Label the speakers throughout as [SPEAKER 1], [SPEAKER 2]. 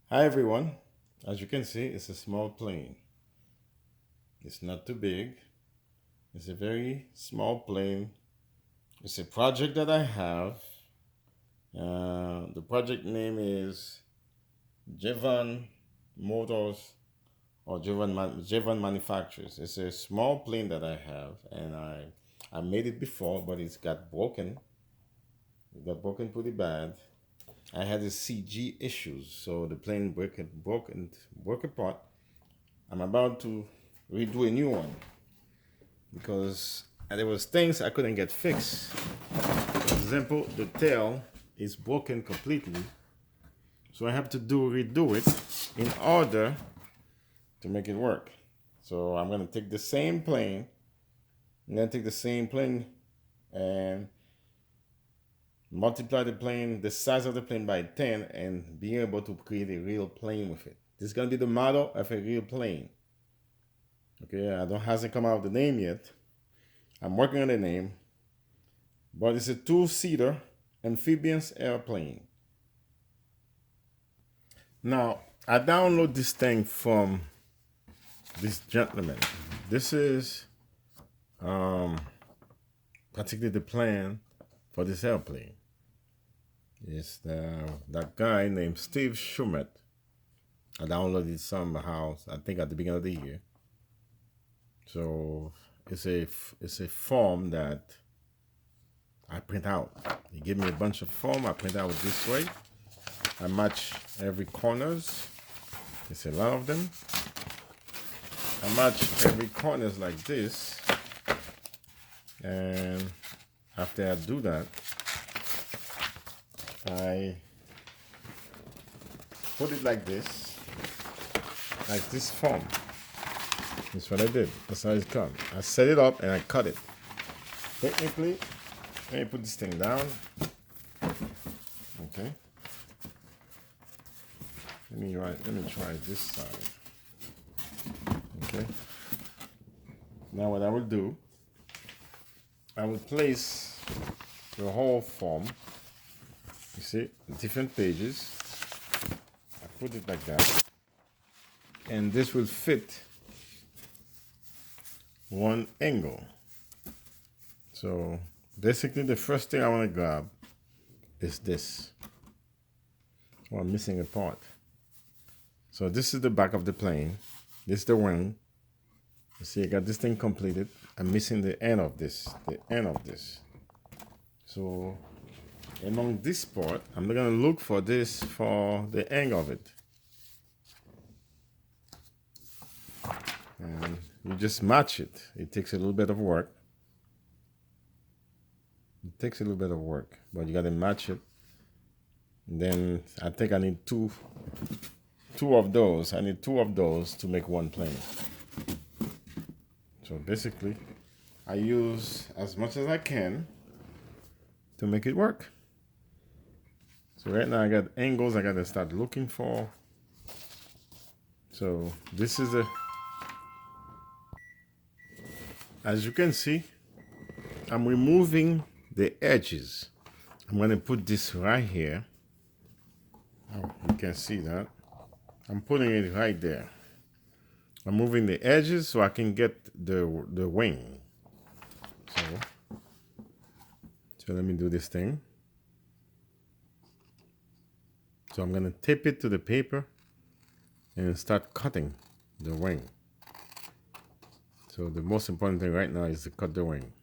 [SPEAKER 1] Hi everyone. As you can see, it's a small plane. It's not too big. It's a very small plane. It's a project that I have. The project name is Jevan Motors or Jevan Manufacturers. It's a small plane that I have, and I made it before, but it's got broken. It got broken pretty bad. I had the CG issues, so the plane broke apart. I'm about to redo a new one because there was things I couldn't get fixed. For example, the tail is broken completely, so I have to redo it in order to make it work. So I'm gonna take the same plane. I'm gonna take the same plane and multiply the size of the plane by 10, and be able to create a real plane with it. This is gonna be the model of a real plane. Okay, I don't hasn't come out with the name yet. I'm working on the name, but it's a two-seater amphibious airplane. Now, I download this thing from this gentleman. This is particularly the plan for this airplane. It's that guy named Steve Schumet. I downloaded it somehow, I think at the beginning of the year. So it's a form that I print out. He gave me a bunch of form. I print out this way. I match every corners. It's a lot of them. I match every corners like this, and after I do that, I put it like this form. That's what I did. That's how it comes. I set it up and I cut it. Technically, let me put this thing down. Okay. Let me try this side. Okay. Now what I will do, I will place the whole form. You see, different pages. I put it like that, and this will fit one angle. So basically, the first thing I want to grab is this. Oh, I'm missing a part. So this is the back of the plane. This is the wing. You see, I got this thing completed. I'm missing the end of this. So among this part, I'm gonna look for this for the end of it. And you just match it. It takes a little bit of work. But you gotta match it. And then I think I need two of those. I need two of those to make one plane. So basically, I use as much as I can to make it work. So right now I got angles I gotta start looking for. So this is as you can see, I'm removing the edges. I'm gonna put this right here. Oh, you can see that. I'm putting it right there. I'm moving the edges so I can get the wing. So let me do this thing. So I'm gonna tape it to the paper and start cutting the wing. So the most important thing right now is to cut the wing.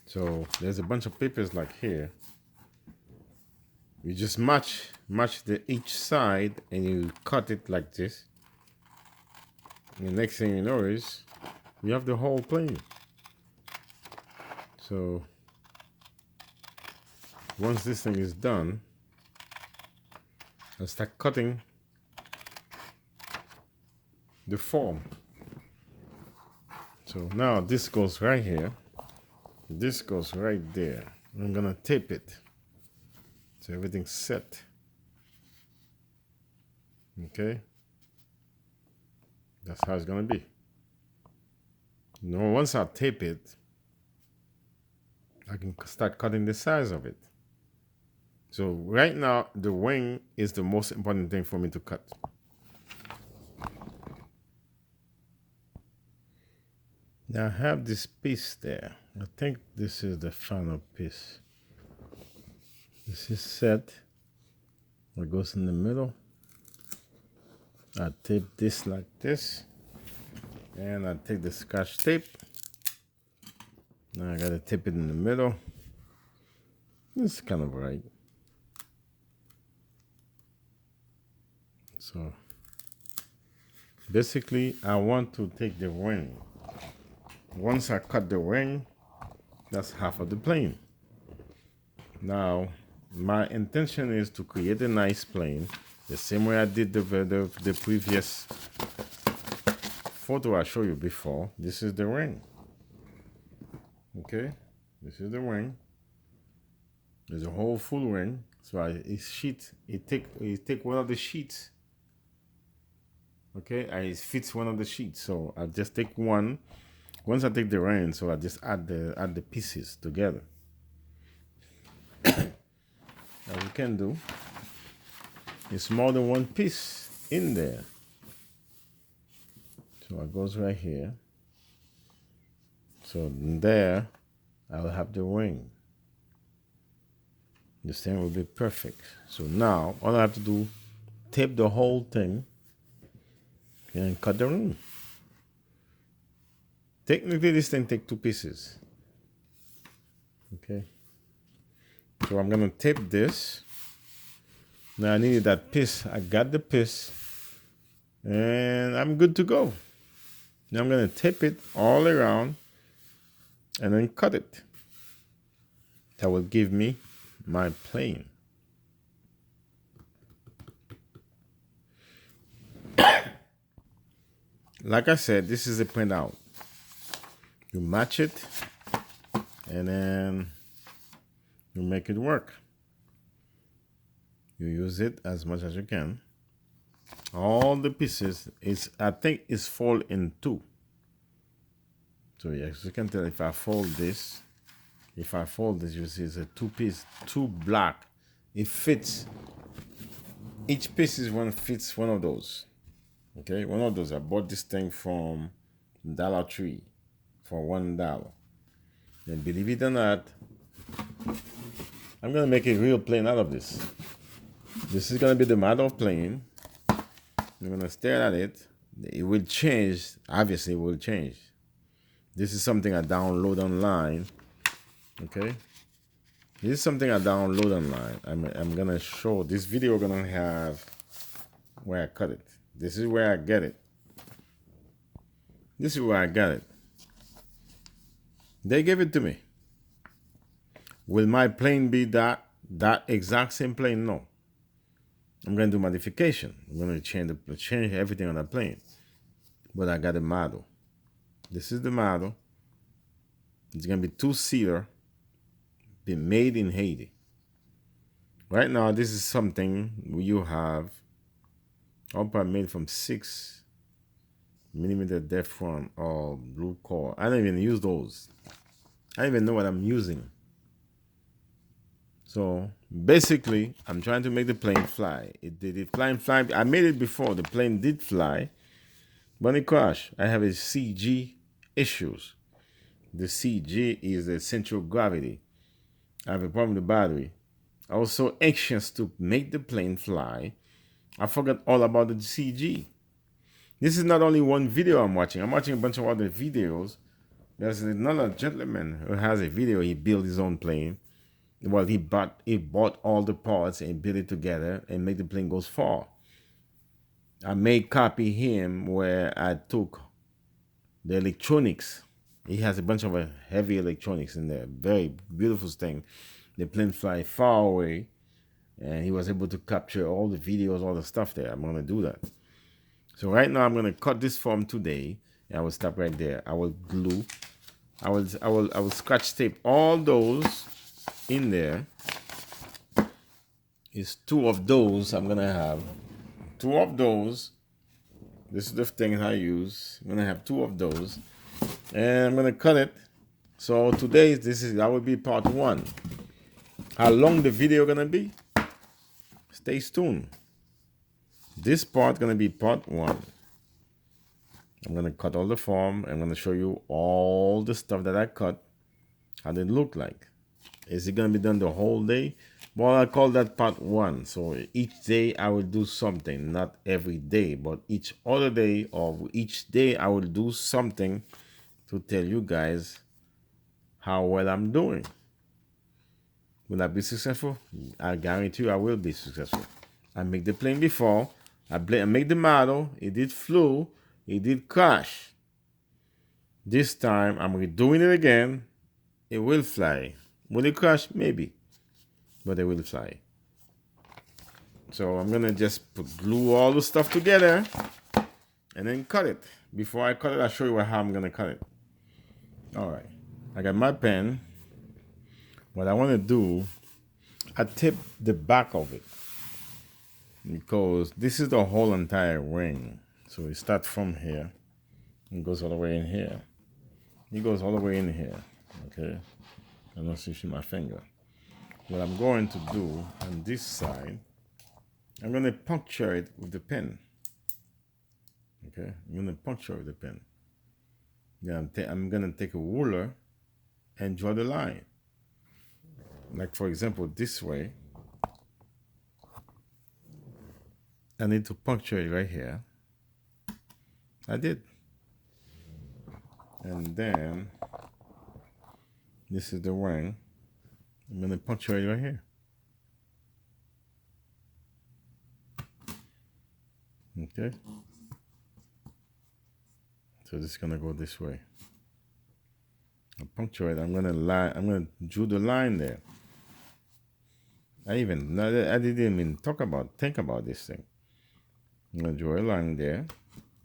[SPEAKER 1] So there's a bunch of papers like here. You just match each side and you cut it like this. And the next thing you know is you have the whole plane. So once this thing is done, I'll start cutting the form. So now this goes right here. This goes right there. I'm gonna tape it. So everything's set. Okay? That's how it's gonna be. Now once I tape it, I can start cutting the size of it. So right now, the wing is the most important thing for me to cut. Now I have this piece there. I think this is the final piece. This is set. What goes in the middle. I tape this like this. And I take the Scotch tape. Now I gotta tape it in the middle. This is kind of right. So basically I want to take the wing. Once I cut the wing, that's half of the plane. Now my intention is to create a nice plane the same way I did the previous photo I showed you before. This is the wing. Okay, this is the wing. There's a whole full wing. So it take one of the sheets. Okay, it fits one of the sheets. So I just take one. Once I take the wing, so I just add the pieces together. As you can do, it's more than one piece in there. So it goes right here. So there, I will have the wing. The same will be perfect. So now, all I have to do, tape the whole thing and cut the wing. Technically, this thing takes 2 pieces. Okay. So I'm gonna tape this. Now I needed that piece. I got the piece, and I'm good to go. Now I'm gonna tape it all around, and then cut it. That will give me my plane. Like I said, this is a printout. You match it, and then you make it work. You use it as much as you can. All the pieces I think is fold in 2. So yes, you can tell if I fold this, you see it's a 2-piece, 2 black. It fits. Each piece fits one of those. Okay, one of those. I bought this thing from Dollar Tree for $1. And believe it or not, I'm gonna make a real plane out of this. This is gonna be the model plane. I'm gonna stare at it. It will change. Obviously, it will change. This is something I download online. Okay, this is something I download online. I'm gonna show this video. Gonna have where I cut it. This is where I get it. This is where I got it. They gave it to me. Will my plane be that exact same plane? No. I'm gonna do modification. I'm gonna change everything on the plane. But I got a model. This is the model. It's gonna be 2-seater, be made in Haiti. Right now, this is something you have all part made from 6mm Defron or blue core. I don't even use those. I don't even know what I'm using. So basically, I'm trying to make the plane fly. It did it fly. I made it before. The plane did fly, but it crashed. I have a CG issues. The CG is the central gravity. I have a problem with the battery. I was so anxious to make the plane fly, I forgot all about the CG. This is not only one video I'm watching. I'm watching a bunch of other videos. There's another gentleman who has a video. He built his own plane. Well, he bought all the parts and built it together and made the plane goes far. I may copy him where I took the electronics. He has a bunch of heavy electronics in there. Very beautiful thing. The plane fly far away, and he was able to capture all the videos, all the stuff there. I'm gonna do that. So right now I'm gonna cut this form today, and I will stop right there. I will glue. I will scotch tape all those in there. Is 2 of those I'm gonna have. 2 of those. This is the thing I use. I'm gonna have 2 of those, and I'm gonna cut it. So today that will be part 1. how long the video gonna be? Stay tuned. This part gonna be part 1. I'm gonna cut all the form. I'm gonna show you all the stuff that I cut, how they look like. Is it gonna be done the whole day? Well, I call that part 1. So each day I will do something, not every day, but each other day or each day I will do something to tell you guys how well I'm doing. Will I be successful? I guarantee you I will be successful. I make the plane before. I make the model. It did flew. It did crash. This time I'm redoing it again. It will fly. Will it crash? Maybe. But it will fly. So I'm going to just glue all the stuff together and then cut it. Before I cut it, I'll show you how I'm going to cut it. All right. I got my pen. What I want to do, I tip the back of it because this is the whole entire ring. So it starts from here and goes all the way in here. It goes all the way in here. Okay. I don't see my finger. What I'm going to do on this side, I'm going to puncture it with the pen. Okay. I'm going to puncture with the pen. Then I'm going to take a ruler and draw the line. Like, for example, this way. I need to puncture it right here. I did. And then this is the ring. I'm going to puncture it right here. Okay. So this is going to go this way. I puncture it. I'm going to draw the line there. I didn't even think about this thing. I'm going to draw a line there.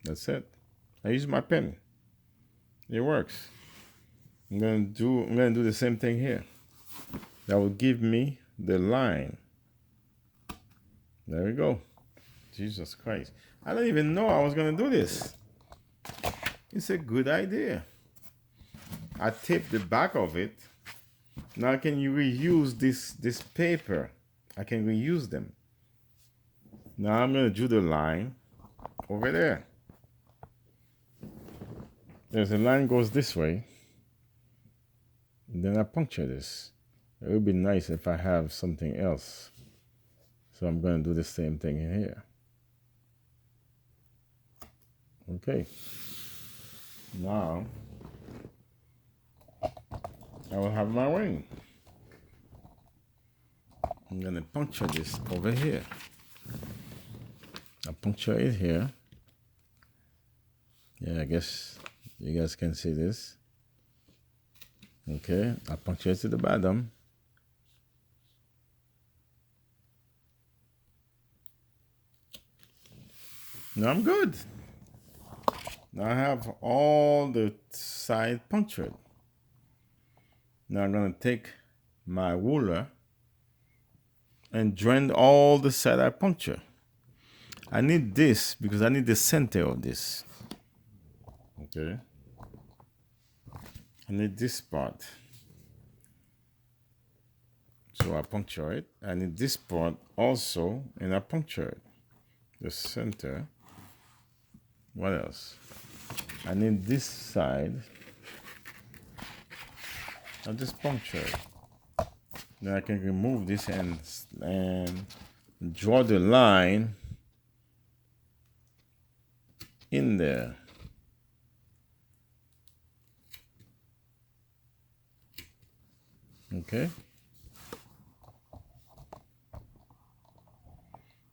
[SPEAKER 1] That's it. I use my pen. It works. I'm going to do the same thing here. That will give me the line. There we go. Jesus Christ. I don't even know I was going to do this. It's a good idea. I taped the back of it. Now can you reuse this paper? I can reuse them. Now I'm going to do the line over there. There's a line goes this way. And then I puncture this. It would be nice if I have something else. So I'm going to do the same thing here. Okay. Now I will have my ring. I'm going to puncture this over here. I puncture it here. Yeah, I guess you guys can see this. Okay, I puncture it to the bottom. Now I'm good. Now I have all the side punctured. Now I'm going to take my ruler and join all the side I puncture. I need this because I need the center of this. Okay. I need this part. So I puncture it. I need this part also, and I puncture it. The center. What else? I need this side. I'll just puncture it. Then I can remove this and draw the line in there. Okay.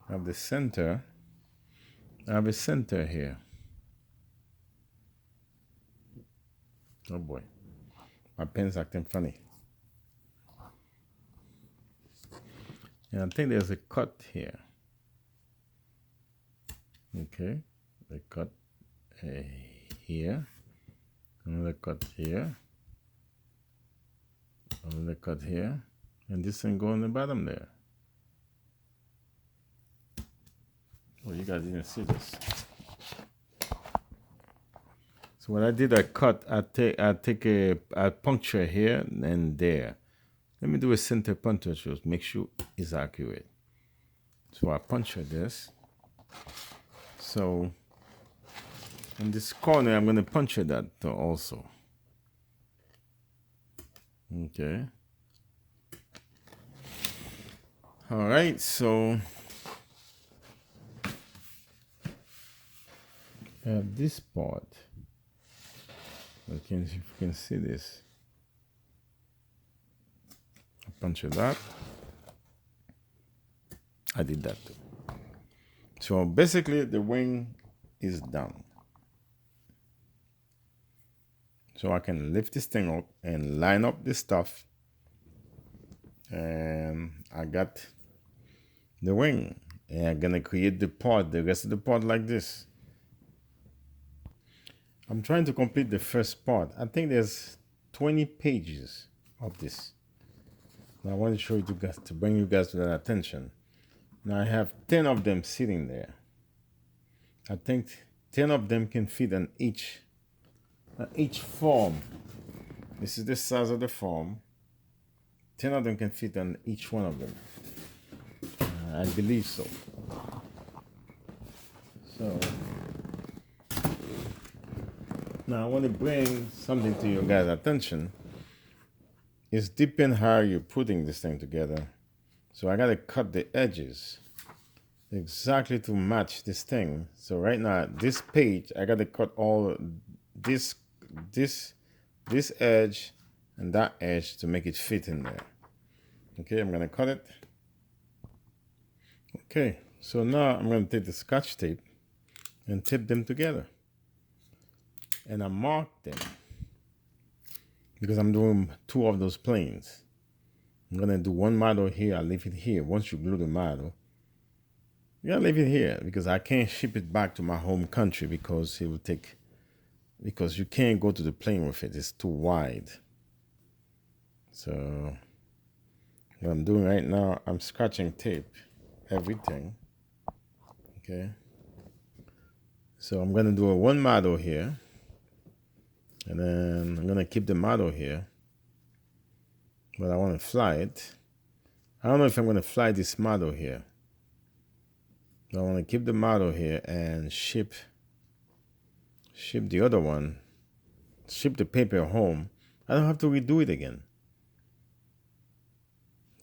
[SPEAKER 1] I have the center. I have a center here. Oh boy. My pen's acting funny. And I think there's a cut here. Okay. A cut here. Another cut here. Another cut here. And this thing go on the bottom there. Oh, you guys didn't see this. So what I did, I puncture here and there. Let me do a center puncture to make sure it's accurate. So I puncture this. So in this corner, I'm going to puncture that also. Okay. All right, so this part, if you can see this, I puncture that. I did that too. So basically, the wing is done. So I can lift this thing up and line up this stuff. And I got the wing. And I'm going to create the rest of the part like this. I'm trying to complete the first part. I think there's 20 pages of this. Now I want to show you guys, to bring you guys to that attention. Now I have 10 of them sitting there. I think 10 of them can fit on each form. This is the size of the form. 10 of them can fit on each one of them. I believe so. So now I want to bring something to your guys' attention. It's depending how you're putting this thing together. So I gotta cut the edges exactly to match this thing. So right now, this page, I gotta cut all this edge and that edge to make it fit in there. Okay, I'm gonna cut it. Okay, so now I'm gonna take the Scotch tape and tape them together. And I mark them because I'm doing 2 of those planes. I'm gonna do one model here, I'll leave it here. Once you glue the model, you gotta leave it here because I can't ship it back to my home country because it will take, because you can't go to the plane with it, it's too wide. So what I'm doing right now, I'm scratching tape everything. Okay. So I'm gonna do a one model here. And then I'm gonna keep the model here. But I wanna fly it. I don't know if I'm gonna fly this model here. But I wanna keep the model here and ship the other one. Ship the paper home. I don't have to redo it again.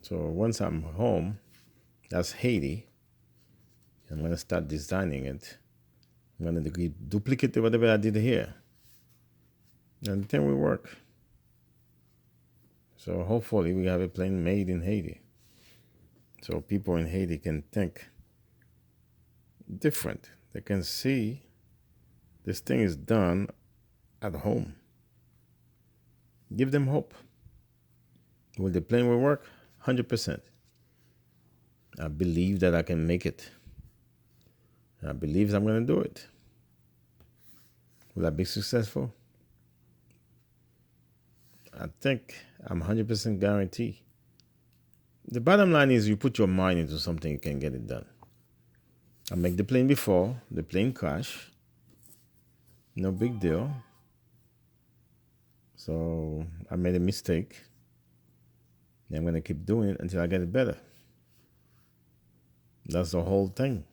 [SPEAKER 1] So once I'm home, that's Haiti. I'm gonna start designing it. I'm gonna duplicate whatever I did here. And the thing will work. So hopefully we have a plane made in Haiti. So people in Haiti can think different. They can see this thing is done at home. Give them hope. Will the plane will work? 100%. I believe that I can make it. I believe I'm going to do it. Will I be successful? I think I'm 100% guaranteed. The bottom line is you put your mind into something, you can get it done. I make the plane before, the plane crash. No big deal. So I made a mistake. And I'm going to keep doing it until I get it better. That's the whole thing.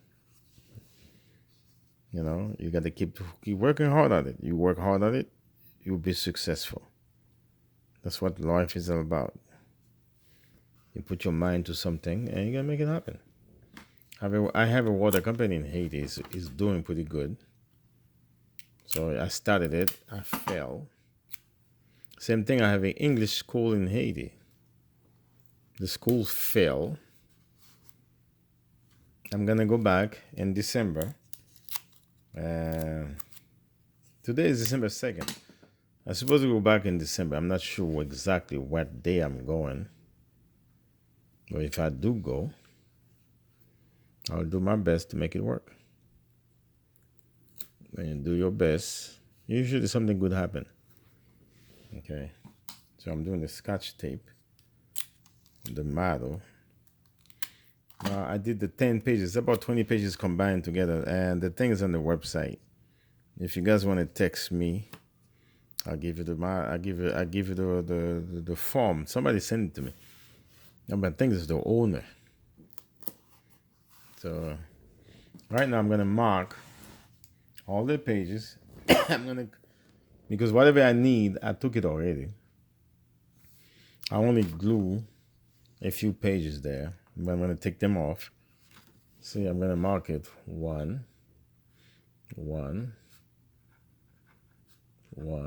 [SPEAKER 1] You know, you got to keep working hard at it. You work hard at it, you'll be successful. That's what life is all about. You put your mind to something and you're going to make it happen. I have a water company in Haiti. It's doing pretty good. So I started it. I failed. Same thing, I have an English school in Haiti. The school failed. I'm going to go back in December. Today is December 2nd. I'm supposed to go back in December. I'm not sure exactly what day I'm going. But if I do go, I'll do my best to make it work. When you do your best, usually something good happen. Okay. So I'm doing the Scotch tape, the model. I did the 10 pages, about 20 pages combined together, and the thing is on the website. If you guys want to text me, I'll give you the form. Somebody send it to me. I think this is the owner. So right now I'm gonna mark all the pages. I'm gonna because whatever I need, I took it already. I only glue a few pages there, but I'm gonna take them off. See, I'm gonna mark it one, one, one.